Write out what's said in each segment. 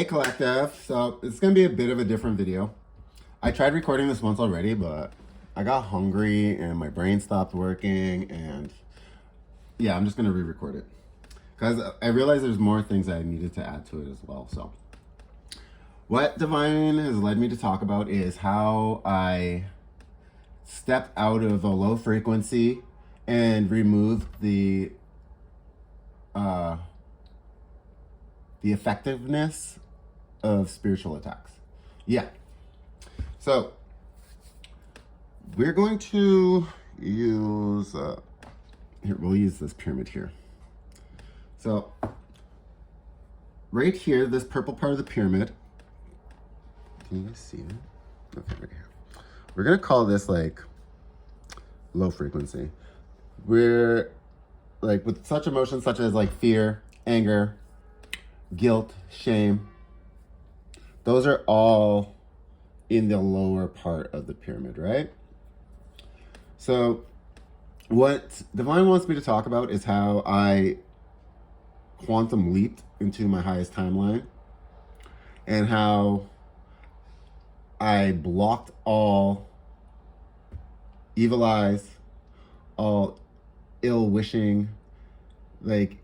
Hey Collective, so it's gonna be a bit of a different video. I tried recording this once already, but I got hungry and my brain stopped working, and yeah, I'm just gonna re-record it because I realized there's more things I needed to add to it as well. So what Divine has led me to talk about is how I stepped out of a low frequency and removed uh, the effectiveness of spiritual attacks. Yeah. So we're going to use, here, we'll use this pyramid here. So right here, this purple part of the pyramid, can you guys see it? Okay, right here. We're gonna call this like low frequency. We're like with such emotions such as like fear, anger, guilt, shame, those are all in the lower part of the pyramid, right? So what Divine wants me to talk about is how I quantum leaped into my highest timeline and how I blocked all evil eyes, all ill wishing. Like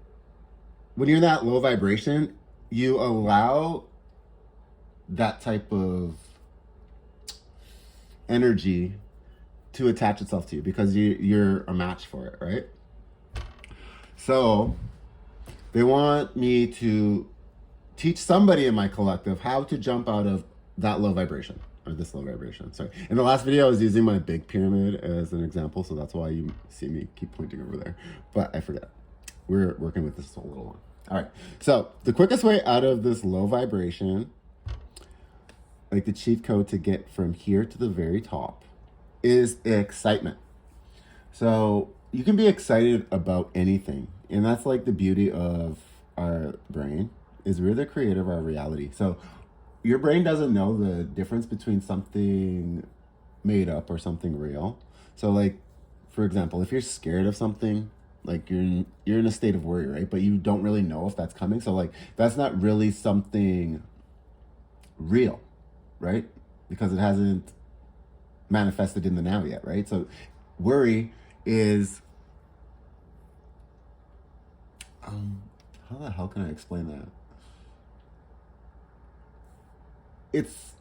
when you're in that low vibration, you allow that type of energy to attach itself to you because you're a match for it, right? So they want me to teach somebody in my collective how to jump out of that low vibration, or this low vibration. Sorry. In the last video, I was using my big pyramid as an example, so that's why you see me keep pointing over there. But I forget. We're working with this a little long. All right. So the quickest way out of this low vibration, like the cheat code to get from here to the very top, is excitement. So you can be excited about anything. And that's like the beauty of our brain, is we're the creator of our reality. So your brain doesn't know the difference between something made up or something real. So like, for example, if you're scared of something, like you're in a state of worry, right? But you don't really know if that's coming. So like, that's not really something real, right? Because it hasn't manifested in the now yet, right? So worry is, how the hell can I explain that? It's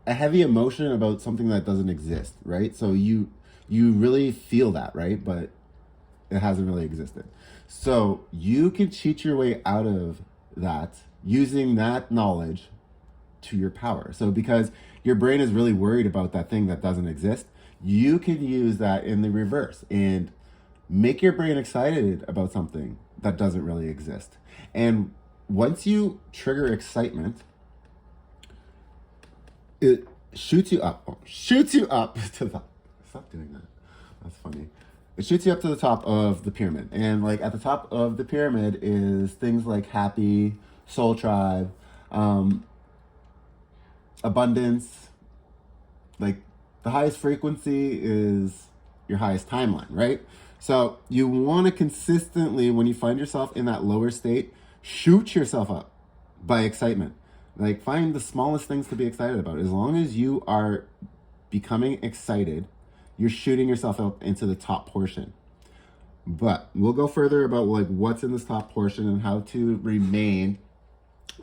a heavy emotion about something that doesn't exist, right? So you really feel that, right? But it hasn't really existed. So you can cheat your way out of that using that knowledge to your power. So because your brain is really worried about that thing that doesn't exist, you can use that in the reverse and make your brain excited about something that doesn't really exist. And once you trigger excitement, it shoots you up to the, stop doing that. That's funny. It shoots you up to the top of the pyramid. And like at the top of the pyramid is things like happy, soul tribe, abundance. Like the highest frequency is your highest timeline, right? So you want to consistently, when you find yourself in that lower state, shoot yourself up by excitement. Like find the smallest things to be excited about. As long as you are becoming excited, you're shooting yourself up into the top portion. But we'll go further about like what's in this top portion and how to remain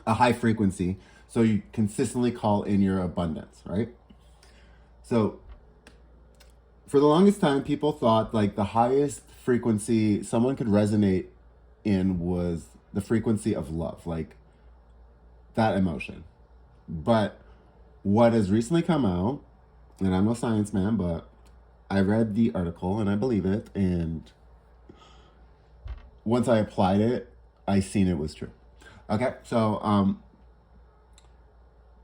a high frequency so you consistently call in your abundance, right? So for the longest time, people thought like the highest frequency someone could resonate in was the frequency of love, like that emotion. But what has recently come out, and I'm no science man, but I read the article and I believe it, and once I applied it, I seen it was true. Okay, so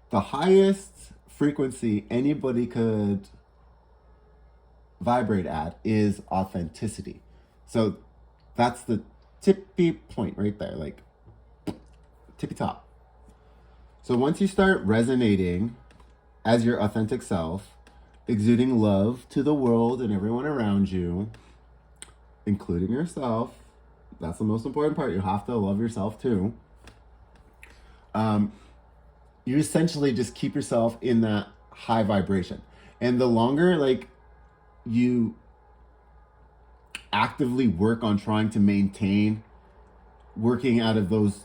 the highest frequency anybody could vibrate at is authenticity. So that's the tippy point right there, like tippy top. So once you start resonating as your authentic self, exuding love to the world and everyone around you, including yourself, that's the most important part. You have to love yourself too. you essentially just keep yourself in that high vibration. And the longer like you actively work on trying to maintain working out of those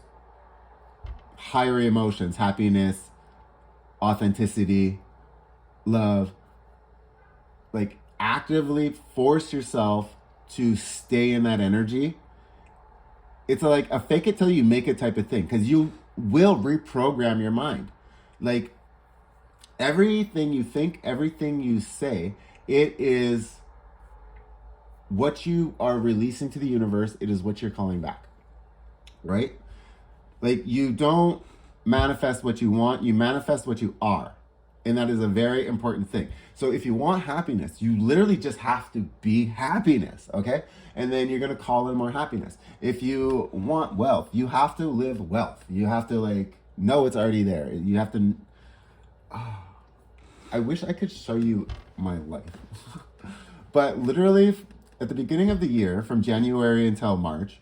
higher emotions, happiness, authenticity, love, like actively force yourself to stay in that energy. It's like a fake it till you make it type of thing, because you will reprogram your mind. Like everything you think, everything you say, it is what you are releasing to the universe. It is what you're calling back, right? Like you don't manifest what you want, you manifest what you are. And that is a very important thing. So if you want happiness, you literally just have to be happiness, okay? And then you're going to call in more happiness. If you want wealth, you have to live wealth. You have to like know it's already there. You have to I wish I could show you my life. But literally at the beginning of the year, from January until March,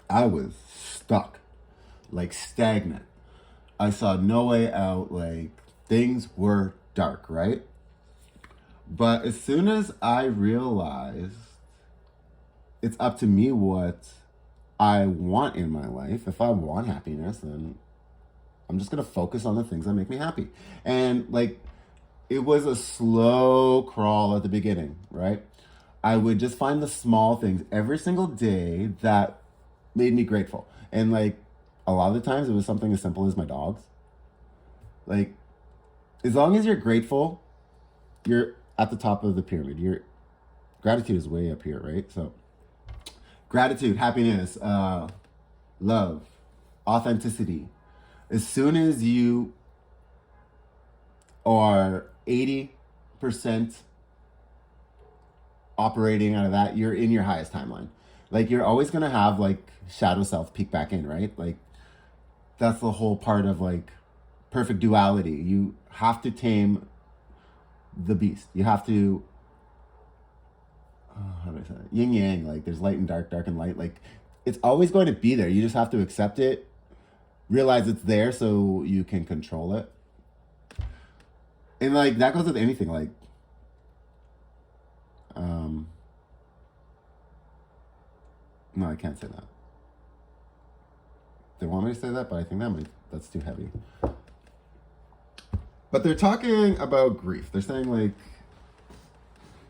I was stuck, like stagnant. I saw no way out, like things were dark, right? But as soon as I realized it's up to me what I want in my life, if I want happiness, then I'm just going to focus on the things that make me happy. And like, it was a slow crawl at the beginning, right? I would just find the small things every single day that made me grateful. And like, a lot of the times it was something as simple as my dogs. Like, as long as you're grateful, you're at the top of the pyramid. Your gratitude is way up here, right? So, gratitude, happiness, love, authenticity. As soon as you are 80% operating out of that, you're in your highest timeline. Like you're always going to have like shadow self peek back in, right? Like that's the whole part of like perfect duality. You have to tame the beast. You have to how do I say that? Yin yang, like there's light and dark, dark and light. Like it's always going to be there. You just have to accept it, realize it's there so you can control it. And like that goes with anything. Like no, I can't say that. They want me to say that, but I think that's too heavy. But they're talking about grief. They're saying like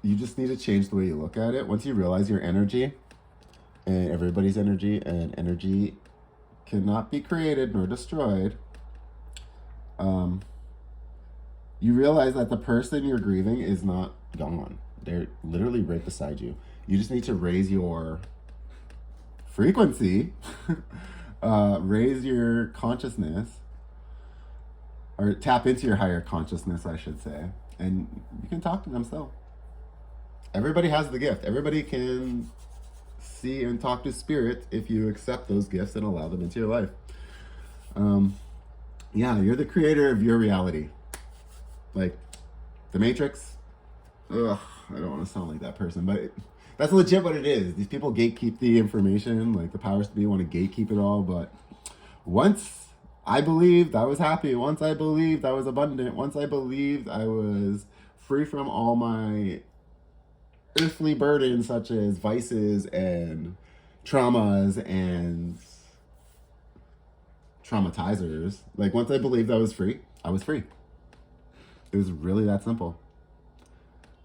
you just need to change the way you look at it. Once you realize your energy and everybody's energy, and energy cannot be created nor destroyed, you realize that the person you're grieving is not gone. They're literally right beside you. You just need to raise your frequency, raise your consciousness, or tap into your higher consciousness, I should say, and you can talk to them still. Everybody has the gift. Everybody can see and talk to spirit if you accept those gifts and allow them into your life. Yeah, you're the creator of your reality. Like the Matrix. Ugh, I don't want to sound like that person, but that's legit what it is. These people gatekeep the information, like the powers to be want to gatekeep it all. But once I believed, I was happy. Once I believed, I was abundant. Once I believed, I was free from all my earthly burdens, such as vices and traumas and traumatizers. Like once I believed I was free, I was free. It was really that simple.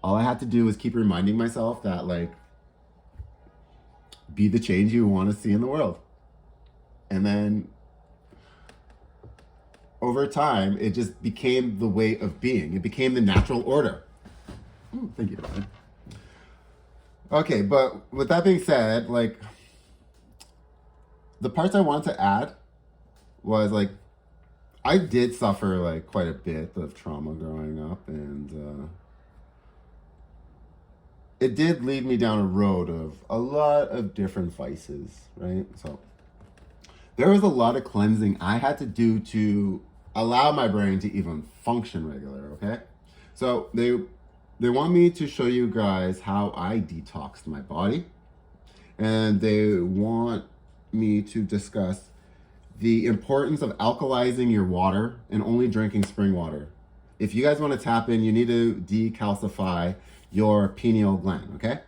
All I had to do was keep reminding myself that, like, be the change you want to see in the world. And then over time, it just became the way of being. It became the natural order. Ooh, thank you, Brian. Okay, but with that being said, like, the parts I wanted to add was, like, I did suffer, like, quite a bit of trauma growing up, and it did lead me down a road of a lot of different vices, right? So there was a lot of cleansing I had to do to allow my brain to even function regular, okay? So they want me to show you guys how I detoxed my body, and they want me to discuss the importance of alkalizing your water and only drinking spring water. If you guys want to tap in, you need to decalcify your pineal gland, okay?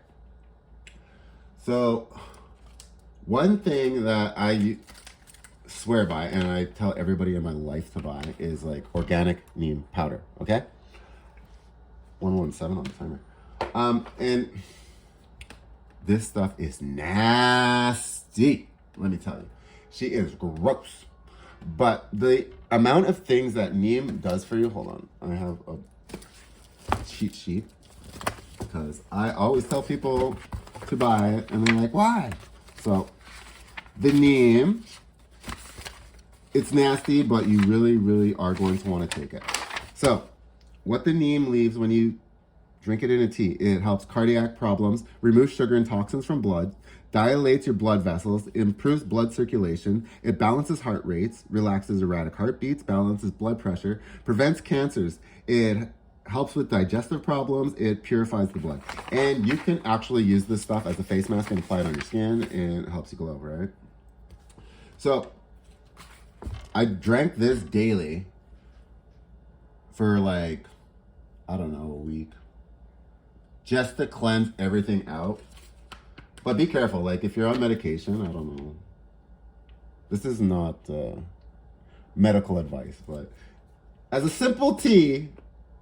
So, one thing that I swear by, and I tell everybody in my life to buy, is like organic neem powder, okay? 117 on the timer. And this stuff is nasty, let me tell you. She is gross. But the amount of things that neem does for you, hold on, I have a cheat sheet, because I always tell people to buy it, and they're like, why? So, the neem, it's nasty, but you really, really are going to want to take it. So, what the neem leaves when you drink it in a tea, it helps cardiac problems, removes sugar and toxins from blood, dilates your blood vessels, improves blood circulation, it balances heart rates, relaxes erratic heartbeats, balances blood pressure, prevents cancers, it helps with digestive problems, it purifies the blood. And you can actually use this stuff as a face mask and apply it on your skin, and it helps you glow, right? So, I drank this daily for like, I don't know, a week, just to cleanse everything out. But be careful, like if you're on medication, I don't know. This is not medical advice, but as a simple tea,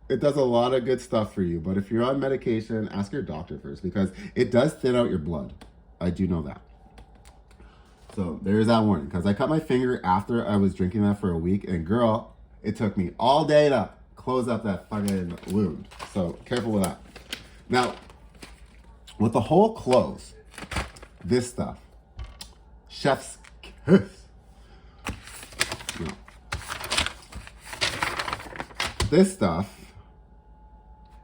it does a lot of good stuff for you. But if you're on medication, ask your doctor first, because it does thin out your blood. I do know that. So there's that warning, because I cut my finger after I was drinking that for a week, and girl, it took me all day to close up that fucking wound. So careful with that. Now, with the whole cloves, this stuff, chef's kiss. You know, this stuff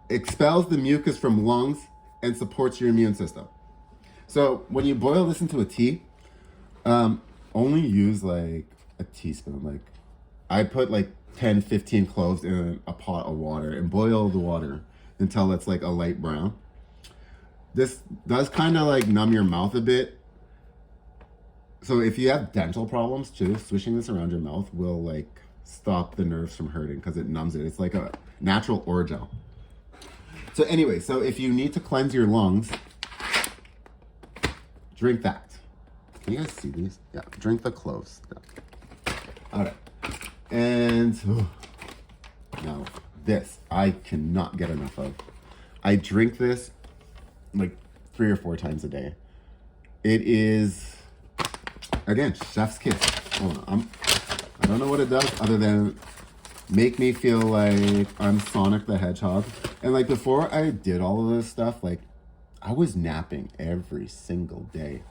expels the mucus from lungs and supports your immune system. So when you boil this into a tea, only use like a teaspoon. Like I put like 10, 15 cloves in a pot of water and boil the water until it's like a light brown. This does kind of like numb your mouth a bit. So if you have dental problems too, swishing this around your mouth will like stop the nerves from hurting, because it numbs it. It's like a natural Orgone. So anyway, so if you need to cleanse your lungs, drink that. Can you guys see these? Yeah, drink the cloves. Yeah. All right. And now this, I cannot get enough of. I drink this like 3 or 4 times a day. It is, again, chef's kiss. Hold on, I don't know what it does other than make me feel like I'm Sonic the Hedgehog. And like before I did all of this stuff, like I was napping every single day.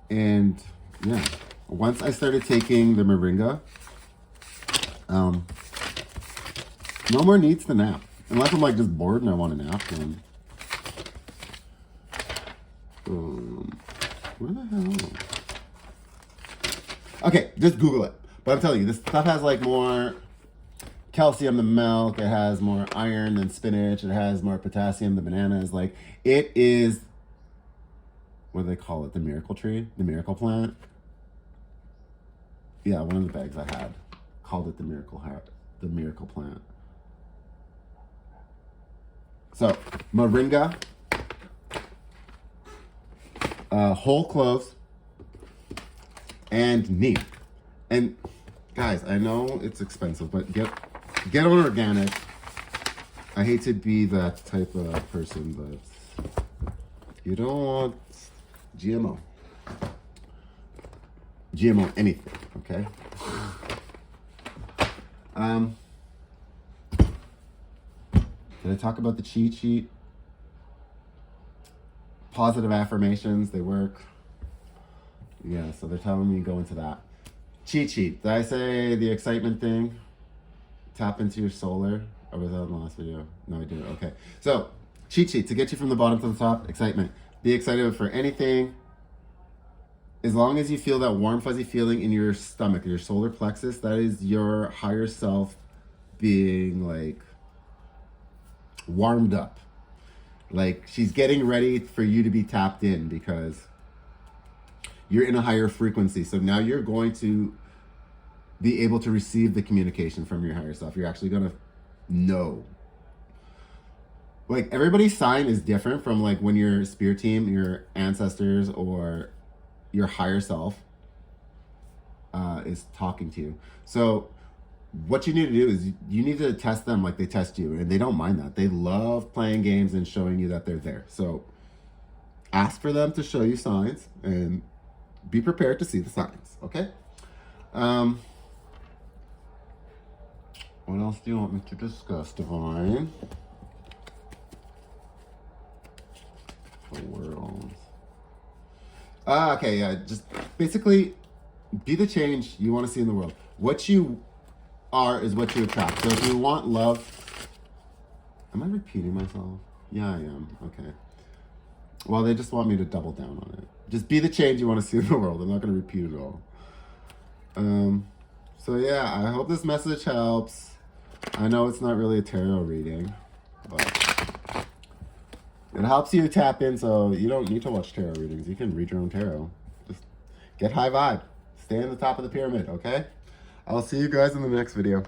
And yeah, once I started taking the Moringa, no more needs to nap. Unless I'm like just bored and I want to nap, then where the hell? Okay, just Google it. But I'm telling you, this stuff has like more calcium than milk. It has more iron than spinach. It has more potassium than bananas. Like, it is, what do they call it? The miracle tree? The miracle plant? Yeah, one of the bags I had called it the miracle plant. So, Moringa, whole cloves, and neem. And guys, I know it's expensive, but get on organic. I hate to be that type of person, but you don't want GMO anything, okay? Did I talk about the cheat sheet? Positive affirmations, they work. Yeah, so they're telling me to go into that. Cheat sheet. Did I say the excitement thing? Tap into your solar. Or was that in the last video? No, I didn't. Okay. So, cheat sheet. To get you from the bottom to the top, excitement. Be excited for anything. As long as you feel that warm, fuzzy feeling in your stomach, your solar plexus, that is your higher self being like warmed up. Like she's getting ready for you to be tapped in because you're in a higher frequency. So now you're going to be able to receive the communication from your higher self. You're actually going to know. Like, everybody's sign is different from, like, when your spirit team, your ancestors, or your higher self is talking to you. So what you need to do is you need to test them like they test you, and they don't mind that. They love playing games and showing you that they're there. So ask for them to show you signs and be prepared to see the signs, okay? What else do you want me to discuss, Divine? The world. Okay, yeah, just basically be the change you want to see in the world. What you are is what you attract. So if you want love, am I repeating myself? Yeah, I am. Okay. Well, they just want me to double down on it. Just be the change you want to see in the world. I'm not going to repeat it all. So yeah, I hope this message helps. I know it's not really a tarot reading, but it helps you tap in, so you don't need to watch tarot readings. You can read your own tarot. Just get high vibe. Stay on the top of the pyramid, okay? I'll see you guys in the next video.